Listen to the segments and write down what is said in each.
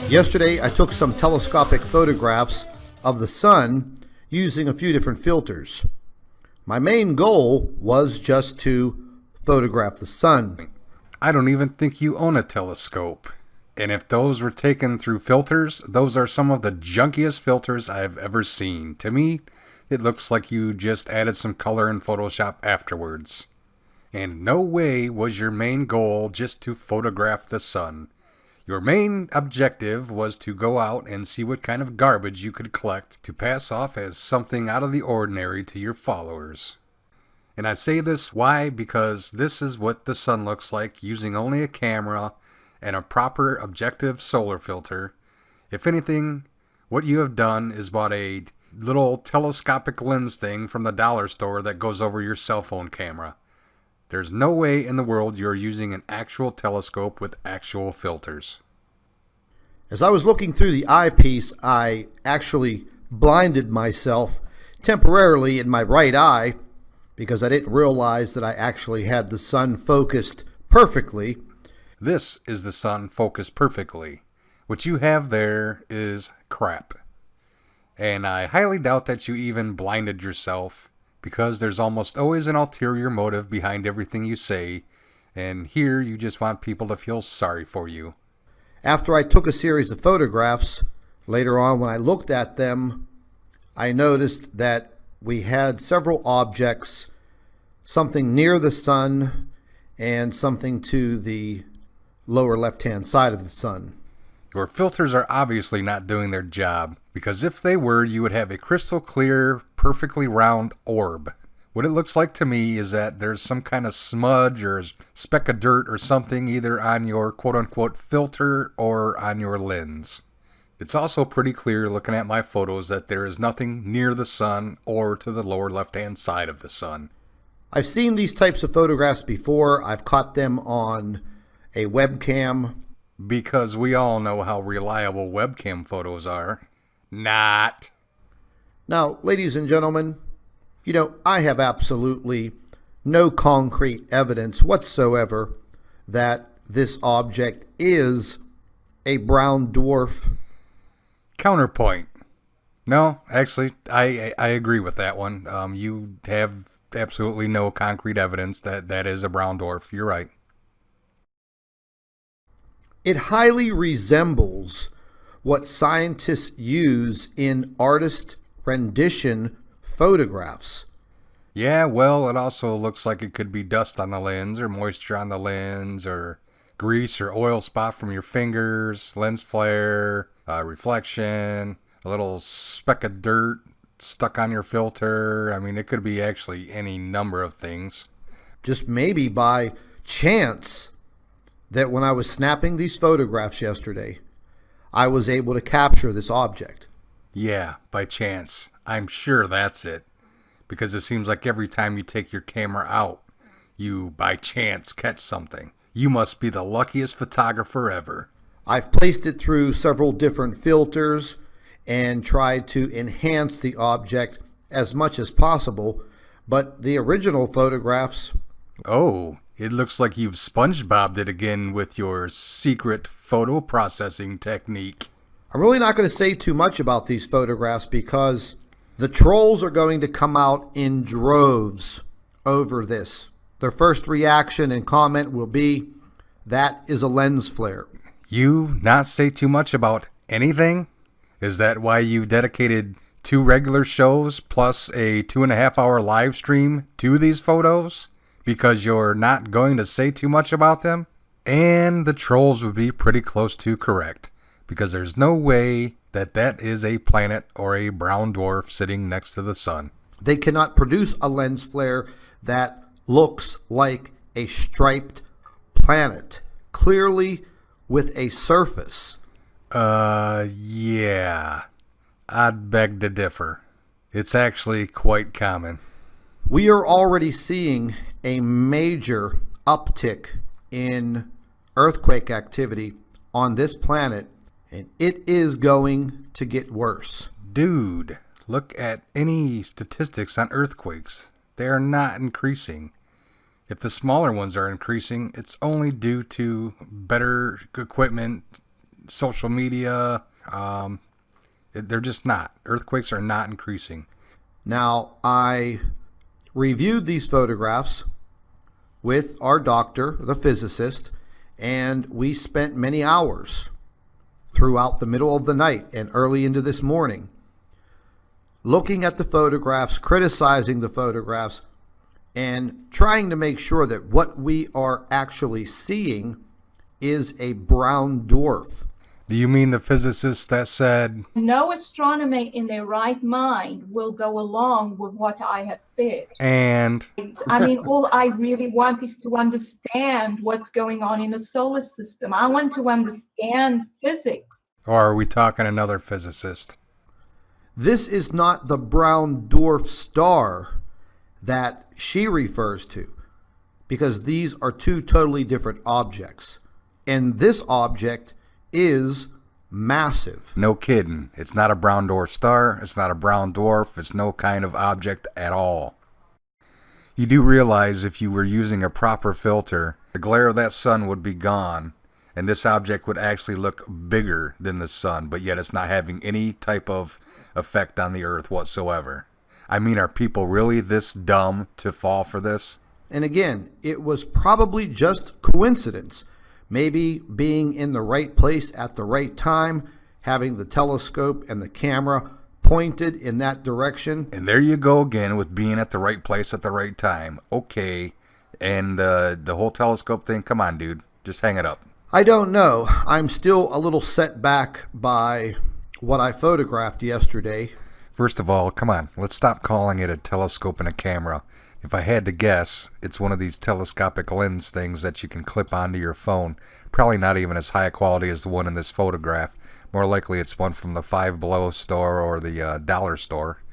Yesterday, I took some telescopic photographs of the sun using a few different filters. My main goal was just to photograph the sun. I don't even think you own a telescope. And if those were taken through filters, those are some of the junkiest filters I've ever seen. To me, it looks like you just added some color in Photoshop afterwards. And no way was your main goal just to photograph the sun. Your main objective was to go out and see what kind of garbage you could collect to pass off as something out of the ordinary to your followers. And I say this, why? Because this is what the sun looks like using only a camera and a proper objective solar filter. If anything, what you have done is bought a little telescopic lens thing from the dollar store that goes over your cell phone camera. There's no way in the world you're using an actual telescope with actual filters. As I was looking through the eyepiece, I actually blinded myself temporarily in my right eye because I didn't realize that I actually had the sun focused perfectly. This is the sun focused perfectly. What you have there is crap. And I highly doubt that you even blinded yourself, because there's almost always an ulterior motive behind everything you say, and here you just want people to feel sorry for you. After I took a series of photographs, later on when I looked at them, I noticed that we had several objects, something near the sun and something to the lower left-hand side of the sun. Your filters are obviously not doing their job, because if they were, you would have a crystal clear, perfectly round orb. What it looks like to me is that there's some kind of smudge or speck of dirt or something either on your quote-unquote filter or on your lens. It's also pretty clear looking at my photos that there is nothing near the sun or to the lower left-hand side of the sun. I've seen these types of photographs before. I've caught them on a webcam. Because we all know how reliable webcam photos are. Not. Now, ladies and gentlemen, I have absolutely no concrete evidence whatsoever that this object is a brown dwarf. Counterpoint. No, actually, I agree with that one. You have absolutely no concrete evidence that that is a brown dwarf. You're right. It highly resembles what scientists use in artist rendition photographs. Yeah, well, it also looks like it could be dust on the lens, or moisture on the lens, or grease or oil spot from your fingers, lens flare, reflection, a little speck of dirt stuck on your filter. I mean, it could be actually any number of things. Just maybe by chance that when I was snapping these photographs yesterday, I was able to capture this object. Yeah, by chance. I'm sure that's it. Because it seems like every time you take your camera out, you by chance catch something. You must be the luckiest photographer ever. I've placed it through several different filters and tried to enhance the object as much as possible, but the original photographs... Oh, it looks like you've SpongeBobbed it again with your secret photo processing technique. I'm really not going to say too much about these photographs because the trolls are going to come out in droves over this. Their first reaction and comment will be, that is a lens flare. You not say too much about anything? Is that why you dedicated 2 regular shows plus a 2.5-hour live stream to these photos? Because you're not going to say too much about them? And the trolls would be pretty close to correct, because there's no way that that is a planet or a brown dwarf sitting next to the sun. They cannot produce a lens flare that looks like a striped planet, clearly with a surface. Yeah. I'd beg to differ. It's actually quite common. We are already seeing a major uptick in earthquake activity on this planet, and it is going to get worse. Dude, look at any statistics on earthquakes. They are not increasing. If the smaller ones are increasing, it's only due to better equipment, social media. They're just not. Earthquakes are not increasing. Now, I reviewed these photographs with our doctor, the physicist, and we spent many hours throughout the middle of the night and early into this morning looking at the photographs, criticizing the photographs, and trying to make sure that what we are actually seeing is a brown dwarf. Do you mean the physicist that said, no astronomer in their right mind will go along with what I have said? And I mean, all I really want is to understand what's going on in the solar system. I want to understand physics. or are we talking another physicist? This is not the brown dwarf star that she refers to, because these are two totally different objects. And this object is massive. No kidding. It's not a brown dwarf star. It's not a brown dwarf. It's no kind of object at all. You do realize if you were using a proper filter, the glare of that sun would be gone, and this object would actually look bigger than the sun, but yet it's not having any type of effect on the earth whatsoever. I mean, are people really this dumb to fall for this? And again, it was probably just coincidence. Maybe being in the right place at the right time, having the telescope and the camera pointed in that direction. And there you go again with being at the right place at the right time. Okay. And the whole telescope thing, come on, dude. Just hang it up. I don't know. I'm still a little set back by what I photographed yesterday. First of all, come on. Let's stop calling it a telescope and a camera. If I had to guess, it's one of these telescopic lens things that you can clip onto your phone. Probably not even as high quality as the one in this photograph. More likely it's one from the Five Below store or the dollar store.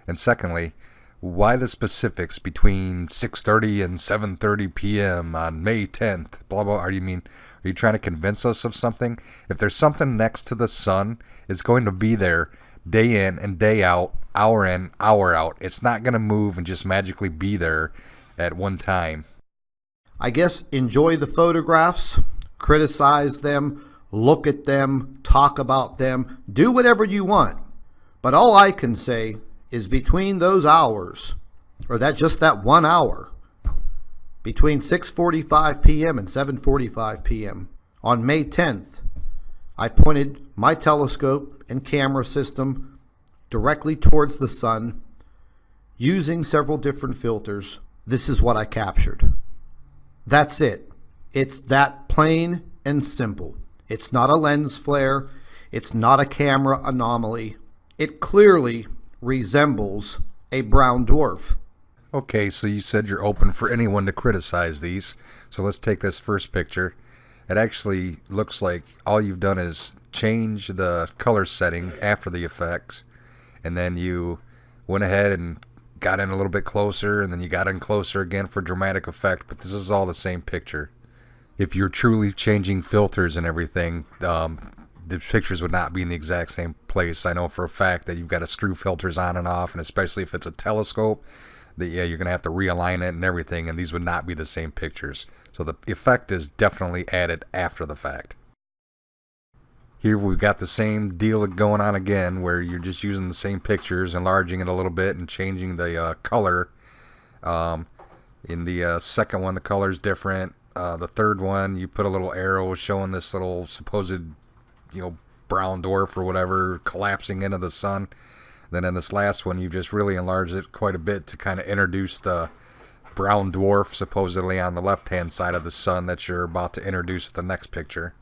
And secondly, why the specifics between 6:30 and 7:30 p.m. on May 10th? Blah, blah. Are you trying to convince us of something? If there's something next to the sun, it's going to be there day in and day out, hour in, hour out. It's not going to move and just magically be there at one time. I guess enjoy the photographs, criticize them, look at them, talk about them, do whatever you want. But all I can say is between those hours, or just that 1 hour, between 6:45 p.m. and 7:45 p.m. on May 10th, I pointed my telescope and camera system directly towards the sun, using several different filters. This is what I captured. That's it. It's that plain and simple. It's not a lens flare. It's not a camera anomaly. It clearly resembles a brown dwarf. Okay, so you said you're open for anyone to criticize these. So let's take this first picture. It actually looks like all you've done is change the color setting after the effects, and then you went ahead and got in a little bit closer, and then you got in closer again for dramatic effect, but this is all the same picture. If you're truly changing filters and everything, the pictures would not be in the exact same place. I know for a fact that you've got to screw filters on and off, and especially if it's a telescope, you're going to have to realign it and everything, and these would not be the same pictures. So the effect is definitely added after the fact. Here we've got the same deal going on again, where you're just using the same pictures, enlarging it a little bit and changing the color. In the second one, the color is different. The third one, you put a little arrow showing this little supposed, brown dwarf or whatever collapsing into the sun. Then in this last one, you just really enlarged it quite a bit to kind of introduce the brown dwarf supposedly on the left-hand side of the sun that you're about to introduce with the next picture.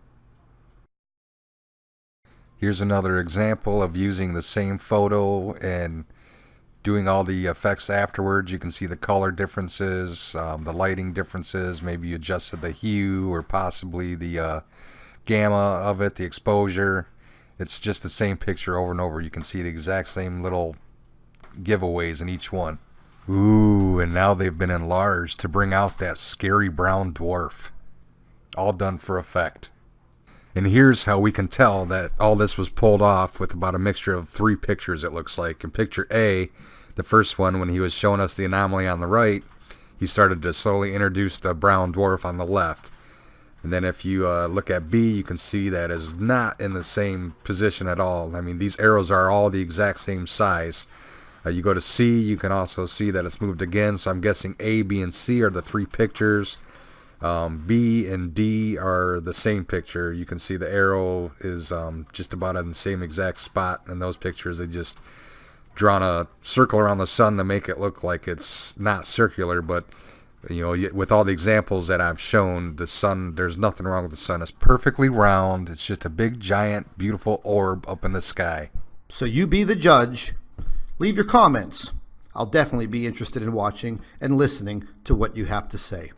Here's another example of using the same photo and doing all the effects afterwards. You can see the color differences, the lighting differences. Maybe you adjusted the hue or possibly the gamma of it, the exposure. It's just the same picture over and over. You can see the exact same little giveaways in each one. Ooh, and now they've been enlarged to bring out that scary brown dwarf. All done for effect. And here's how we can tell that all this was pulled off with about a mixture of 3 pictures, it looks like. In picture A, the first one, when he was showing us the anomaly on the right, he started to slowly introduce the brown dwarf on the left. And then if you look at B, you can see that is not in the same position at all. I mean, these arrows are all the exact same size. You go to C, you can also see that it's moved again. So I'm guessing A, B, and C are the 3 pictures. B and D are the same picture. You can see the arrow is just about in the same exact spot. In those pictures, they just drawn a circle around the sun to make it look like it's not circular. But you know, with all the examples that I've shown, the sun, there's nothing wrong with the sun. It's perfectly round. It's just a big, giant, beautiful orb up in the sky. So you be the judge. Leave your comments. I'll definitely be interested in watching and listening to what you have to say.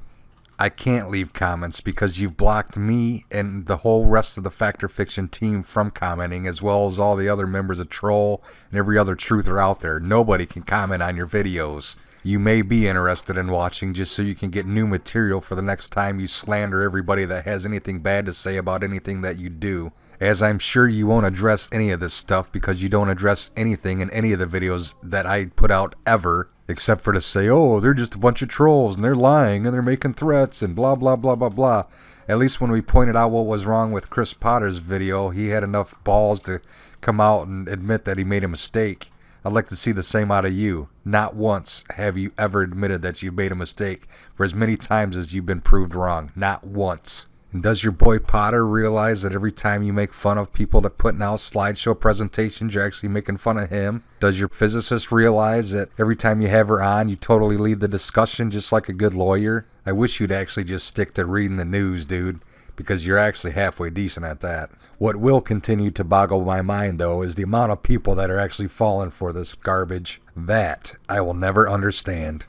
I can't leave comments because you've blocked me and the whole rest of the Fact or Fiction team from commenting, as well as all the other members of Troll and every other truther out there. Nobody can comment on your videos. You may be interested in watching just so you can get new material for the next time you slander everybody that has anything bad to say about anything that you do. As I'm sure you won't address any of this stuff because you don't address anything in any of the videos that I put out ever, except for to say, oh, they're just a bunch of trolls and they're lying and they're making threats and blah, blah, blah, blah, blah. At least when we pointed out what was wrong with Chris Potter's video, he had enough balls to come out and admit that he made a mistake. I'd like to see the same out of you. Not once have you ever admitted that you've made a mistake for as many times as you've been proved wrong. Not once. And does your boy Potter realize that every time you make fun of people that putting out slideshow presentations, you're actually making fun of him? Does your physicist realize that every time you have her on, you totally lead the discussion just like a good lawyer? I wish you'd actually just stick to reading the news, dude, because you're actually halfway decent at that. What will continue to boggle my mind, though, is the amount of people that are actually falling for this garbage. That I will never understand.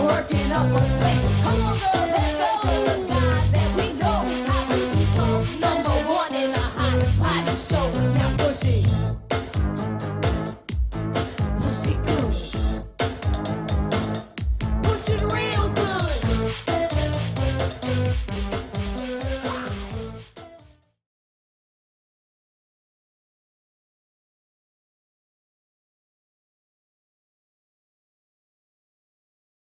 Working up a sweat.